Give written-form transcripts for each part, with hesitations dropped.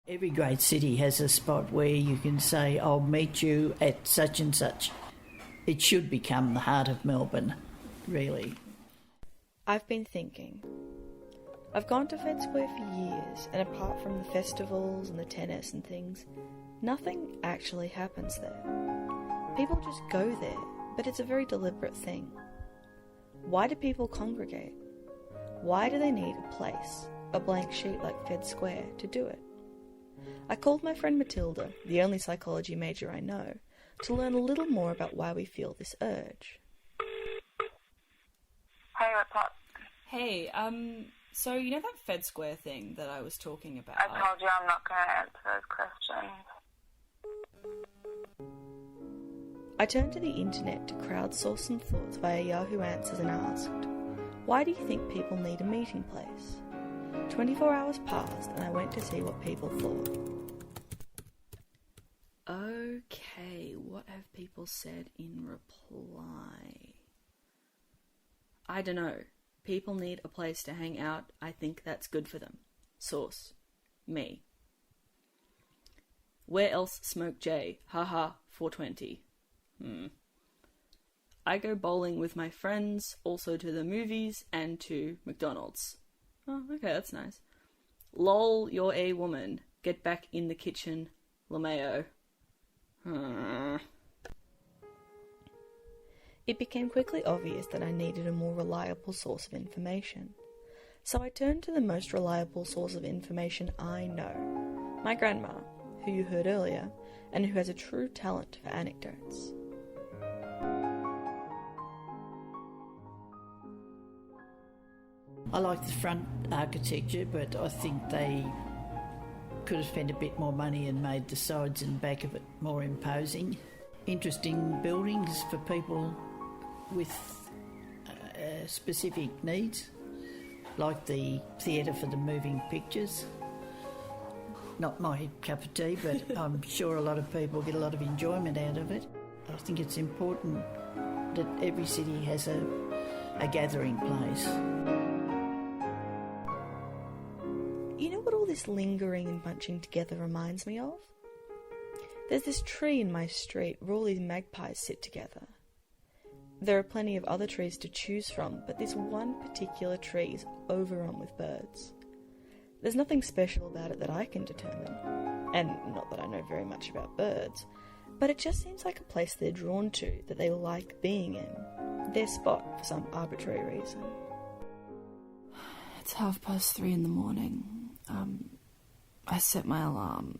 Every great city has a spot where you can say, I'll meet you at such and such. It should become the heart of Melbourne, really. I've been thinking. I've gone to Fed Square for years, and apart from the festivals and the tennis and things, nothing actually happens there. People just go there, but it's a very deliberate thing. Why do people congregate? Why do they need a place, a blank sheet like Fed Square, to do it? I called my friend Matilda, the only psychology major I know, to learn a little more about why we feel this urge. Hey, what's up? Hey, so you know that Fed Square thing that I was talking about? I told you I'm not going to answer those questions. I turned to the internet to crowdsource some thoughts via Yahoo Answers and asked, why do you think people need a meeting place? 24 hours passed and I went to see what people thought. Okay, what have people said in reply? I don't know. People need a place to hang out. I think that's good for them. Source. Me. Where else smoke J? Haha, 420. I go bowling with my friends, also to the movies, and to McDonald's. Oh, okay, that's nice. Lol, you're a woman. Get back in the kitchen, LeMayo. It became quickly obvious that I needed a more reliable source of information. So I turned to the most reliable source of information I know. My grandma, who you heard earlier, and who has a true talent for anecdotes. I like the front architecture, but I think they could have spent a bit more money and made the sides and back of it more imposing. Interesting buildings for people with specific needs, like the theatre for the moving pictures. Not my cup of tea, but I'm sure a lot of people get a lot of enjoyment out of it. I think it's important that every city has a gathering place. You know what all this lingering and bunching together reminds me of? There's this tree in my street where all these magpies sit together. There are plenty of other trees to choose from, but this one particular tree is overrun with birds. There's nothing special about it that I can determine, and not that I know very much about birds, but it just seems like a place they're drawn to, that they like being in. Their spot for some arbitrary reason. It's 3:30 in the morning. I set my alarm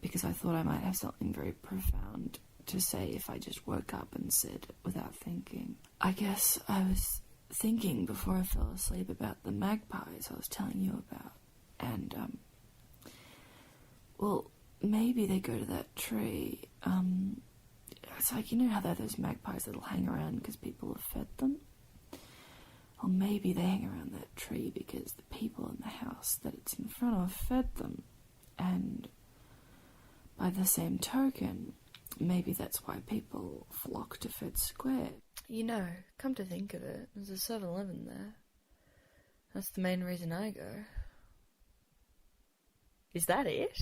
because I thought I might have something very profound to say if I just woke up and said it without thinking. I guess I was thinking before I fell asleep about the magpies I was telling you about. And, well, maybe they go to that tree. It's like, you know how there are those magpies that'll hang around because people have fed them? Or maybe they hang around that tree because the people in the house that it's in front of fed them. And by the same token, maybe that's why people flock to Fed Square. You know, come to think of it, there's a 7-Eleven there. That's the main reason I go. Is that it?